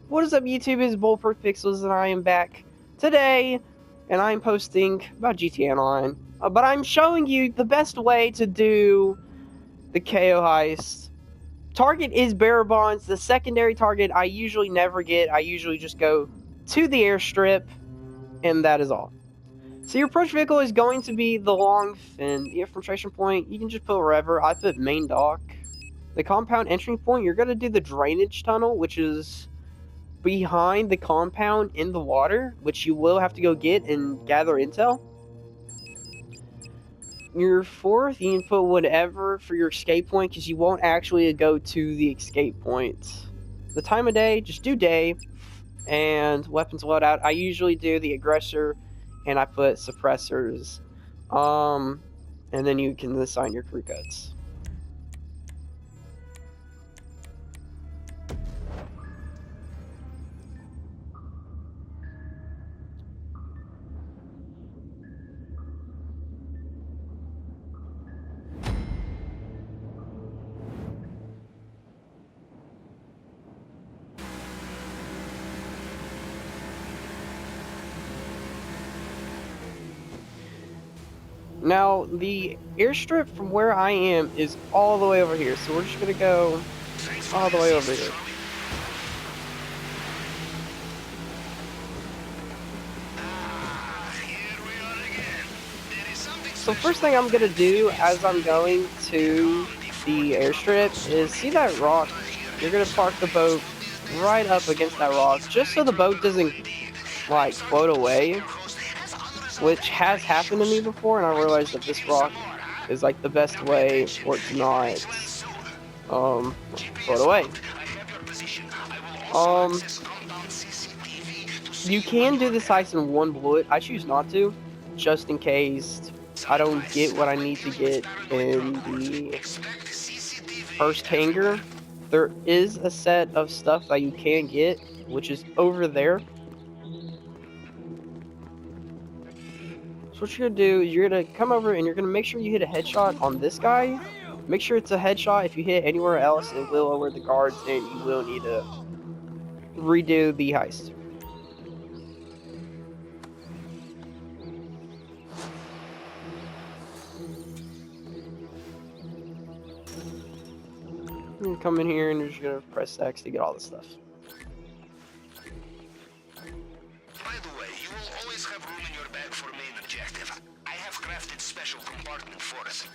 What is up, YouTube? It's Bulletproof Pixels, and I am back today, and I'm posting about GTA Online. But I'm showing you the best way to do the cayo heist. Target is bearer bonds. The secondary target I usually never get. I usually just go to the airstrip, and that is all. So your approach vehicle is going to be the long fin. The infiltration point, you can just put wherever. I put main dock. The compound entry point, you're going to do the drainage tunnel, which is behind the compound in the water, which you will have to go get and gather intel. Your fourth, you can put whatever for your escape point, because you won't actually go to the escape point. The time of day, just do day, and weapons loadout. I usually do the aggressor, and I put suppressors. And then you can assign your crew cuts. Now, the airstrip from where I am is all the way over here, so we're just gonna go all the way over here. So first thing I'm gonna do as I'm going to the airstrip is see that rock. You're gonna park the boat right up against that rock, just so the boat doesn't like float away, which has happened to me before, and I realized that this rock is like the best way for it to not float away. You can do this heist in one bullet. I choose not to, just in case I don't get what I need to get in the first hangar. There is a set of stuff that you can get, which is over there. So what you're gonna do is you're gonna come over and you're gonna make sure you hit a headshot on this guy. Make sure it's a headshot. If you hit anywhere else, it will lower the guards and you will need to redo the heist. You can come in here and you're just gonna press X to get all this stuff. By the way, you will always have room in your bag for main objective. I have crafted special compartment for us.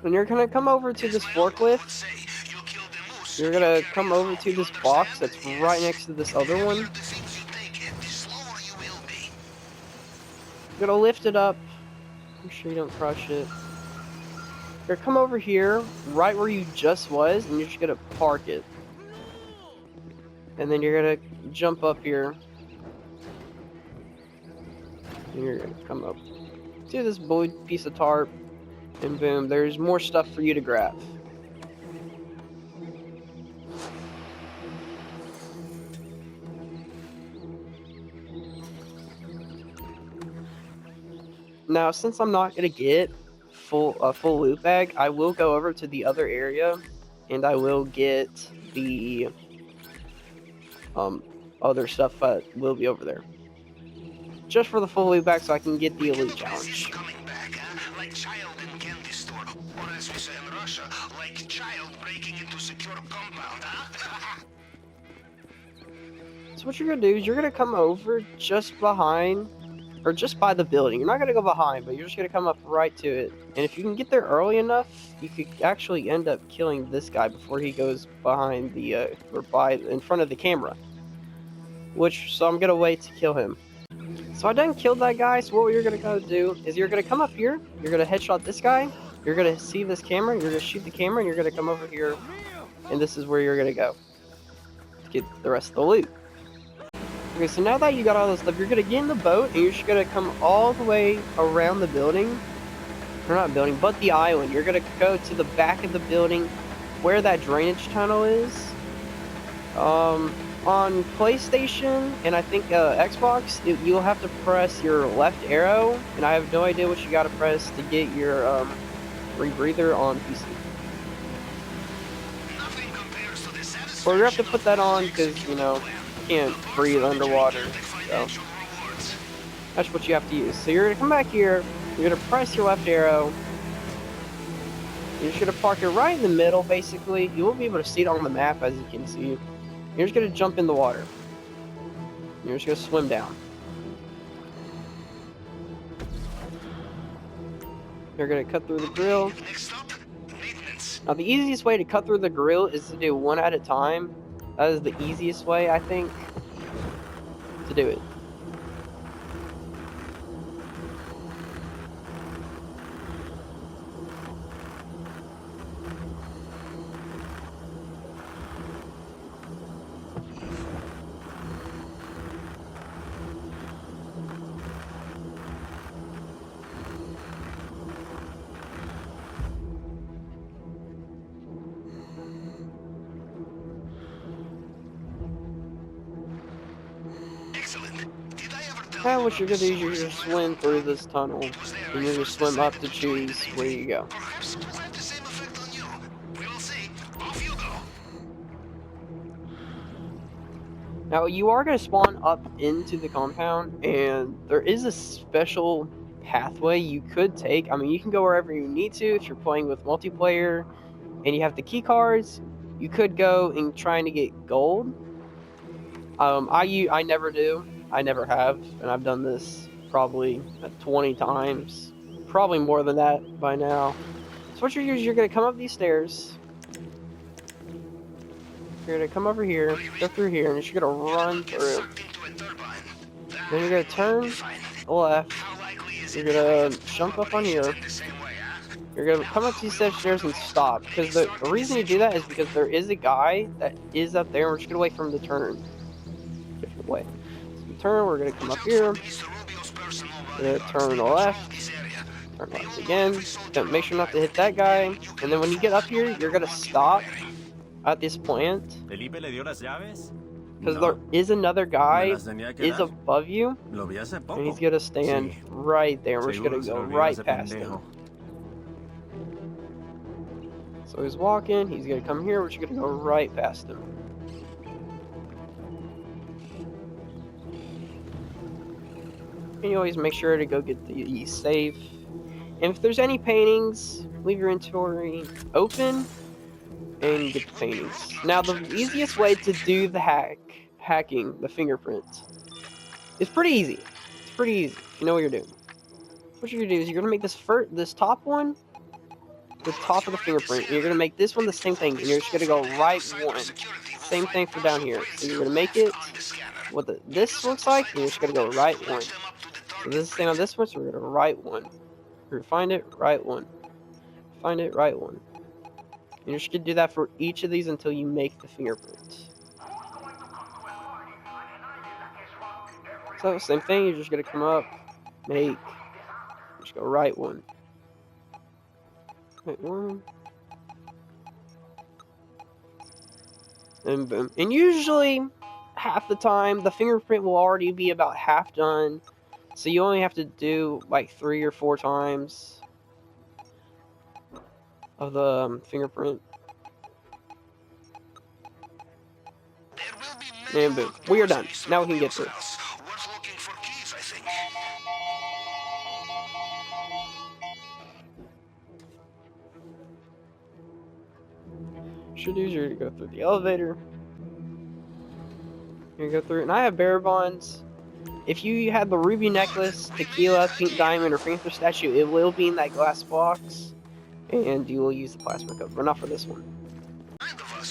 When you're gonna come over to this forklift, you're gonna come over to this box that's right next to this other one. You're gonna lift it up. Make sure you don't crush it. You're gonna come over here, right where you just was, and you're just gonna park it. And then you're gonna jump up here. And you're gonna come up to this blue piece of tarp, and boom, there's more stuff for you to grab. Now, since I'm not gonna get a full loot bag, I will go over to the other area, and I will get the other stuff that will be over there, just for the full loot bag, so I can get the elite challenge. Like child in candy store, or as we say in Russia, like child breaking into secure compound, huh? So what you're gonna do is you're gonna come over just behind, or just by the building. You're not gonna go behind, but you're just gonna come up right to it. And if you can get there early enough, you could actually end up killing this guy before he goes behind the or in front of the camera. So I'm gonna wait to kill him. So I done killed that guy. So what you're gonna go do is you're gonna come up here. You're gonna headshot this guy. You're gonna see this camera. You're gonna shoot the camera, and you're gonna come over here, and this is where you're gonna go to get the rest of the loot. Okay, so now that you got all this stuff, you're gonna get in the boat, and you're just gonna come all the way around the building. Or not building, but the island. You're gonna go to the back of the building where that drainage tunnel is. On PlayStation and I think Xbox, you'll have to press your left arrow, and I have no idea what you gotta press to get your free breather on PC. Nothing compares to the satisfaction Or you have to put that on of because, you executing know, the plan. you can't breathe underwater. So Rewards. that's what you have to use. So you're gonna come back here, you're gonna press your left arrow, you're just gonna park it right in the middle, basically. You won't be able to see it on the map, as you can see. You're just gonna jump in the water. You're just gonna swim down. You're gonna cut through the grill. Next stop, maintenance. Now the easiest way to cut through the grill is to do one at a time. That is the easiest way, I think, to do it. Excellent. Did I ever tell Now you what about you're the gonna do is you're source gonna of swim the through this tunnel, It was there and I you're gonna first swim up decided to to join choose the where Navy. you go. Perhaps it will have the same effect on you. We will see. Off you go. Now you are gonna spawn up into the compound, and there is a special pathway you could take. I mean, you can go wherever you need to if you're playing with multiplayer, and you have the key cards. You could go and trying to get gold. I never do. I never have, and I've done this probably 20 times, probably more than that by now. So what you're gonna come up these stairs. You're gonna come over here, go through here, and you're just gonna run Get through. sucked into a turbine. Then you're gonna turn Fine. left. How likely is You're it that I gonna have jump up on operations here. in the same way, huh? You're gonna come up these stairs and stop. Because the reason you do that is because there is a guy that is up there, and we're just gonna wait for him to turn. Different way. So we turn, we're gonna come Watch up out here. for Mr. Rubio's personal We're gonna bodyguards. turn They patrol left. this area. Turn They left all know again. every soldier Don't make sure not to around hit that guy. You can And then when you get afford up here, no you're matter gonna what you're stop wearing. at this plant. ¿Felipe le dio las llaves? Because No. there is another Me guy las tenía que is dar. above you. Lo vi hace And poco. he's gonna stand Sí. right there. We're just Seguro gonna se go le olvidó right ese past pendejo. him. So he's walking, he's gonna come here, we're just gonna go right past him. And you always make sure to go get the safe. And if there's any paintings, leave your inventory open and get the paintings. Now the easiest way to do the hacking the fingerprint, is pretty easy. It's pretty easy if you know what you're doing. What you're gonna do is you're gonna make this top one the top of the fingerprint. And you're gonna make this one the same thing, and you're just gonna go right one. Same thing for down here. So you're gonna make it what this looks like, and you're just gonna go right one. So this is the same on this one, so we're gonna right one. We're gonna find it, right one. Find it, right one. And you're just gonna do that for each of these until you make the fingerprint. So same thing, you're just gonna come up, make, just go right one. Right one. And boom. And usually, half the time, the fingerprint will already be about half done. So you only have to do like 3 or 4 times of the fingerprint. And boom. We are done. Now we can get through. Worth looking for keys, I think. Should do is you're gonna go through the elevator. You're gonna go through it. And I have bearer bonds. If you had the ruby necklace, tequila, pink diamond, or panther statue, it will be in that glass box. And you will use the plasma coat, but not for this one.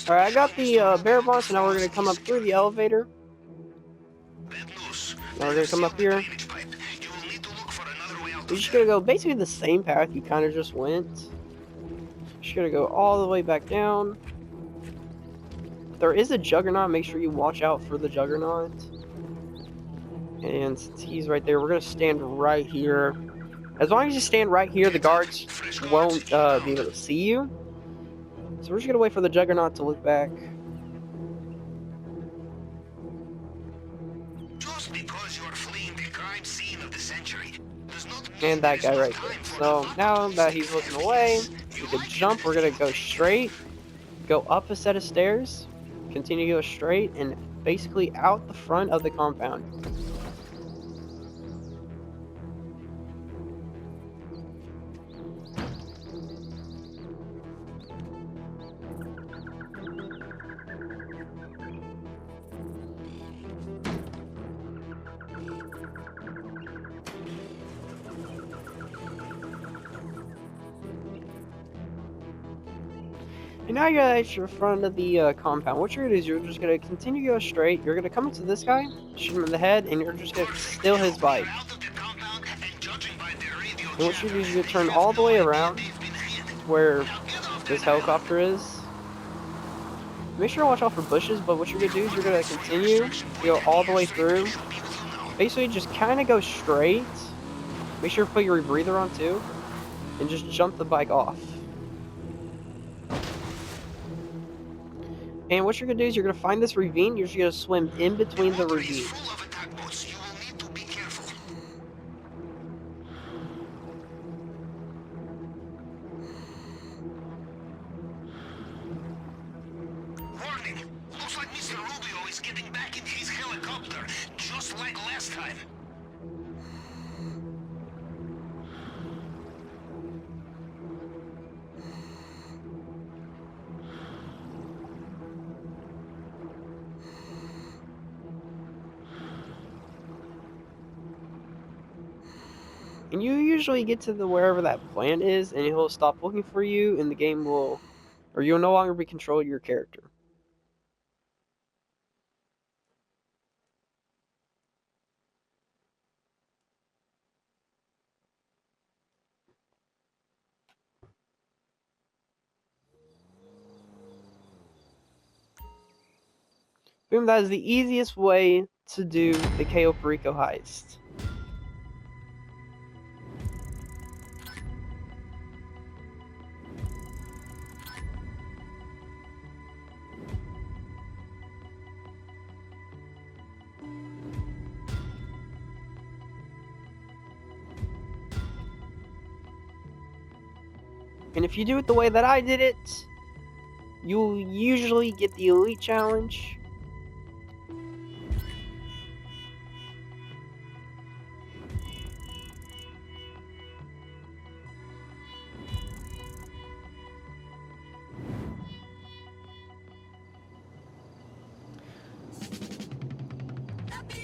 Alright, I got the bearer bonds, so now we're gonna come up through the elevator. Now we're gonna come up here. You're just gonna go basically the same path you kind of just went. Just gonna go all the way back down. There is a juggernaut. Make sure you watch out for the juggernaut. And since he's right there, we're gonna stand right here. As long as you stand right here, the guards won't be able to see you. So we're just gonna wait for the juggernaut to look back. Just because you are fleeing the crime scene of the century does not mean And that guy right there. So now that he's looking away, We could jump. We're gonna go straight, go up a set of stairs, continue to go straight, and basically out the front of the compound. And now you're at your front of the compound. What you're gonna do is you're just gonna continue to go straight. You're gonna come into this guy, shoot him in the head, and you're just gonna steal his bike. And what you do is you're gonna turn all the way around where this helicopter is. Make sure to watch out for bushes, but what you're gonna do is you're gonna continue to go all the way through. Basically, just kind of go straight. Make sure to put your rebreather on too, and just jump the bike off. And what you're gonna do is you're gonna find this ravine. You're just gonna swim in between the ravines. Warning! Looks like Mr. Rubio is getting back in his helicopter, just like last time. And you usually get to the wherever that plant is, and he'll stop looking for you, and the game will, or you'll no longer be controlling your character. Boom, that is the easiest way to do the Cayo Perico heist. And if you do it the way that I did it, you'll usually get the Elite Challenge.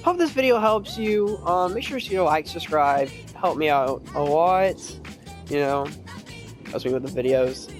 Hope this video helps you. Make sure to like, subscribe, help me out a lot. You know, helps me with the videos.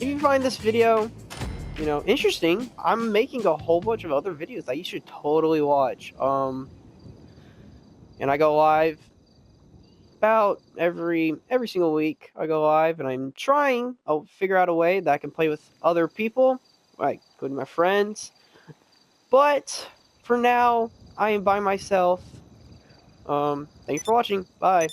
If you find this video, you know, interesting, I'm making a whole bunch of other videos that you should totally watch. And I go live about every single week. I go live, and I'm trying. I'll figure out a way that I can play with other people, like including my friends. But for now, I am by myself. Thank you for watching. Bye.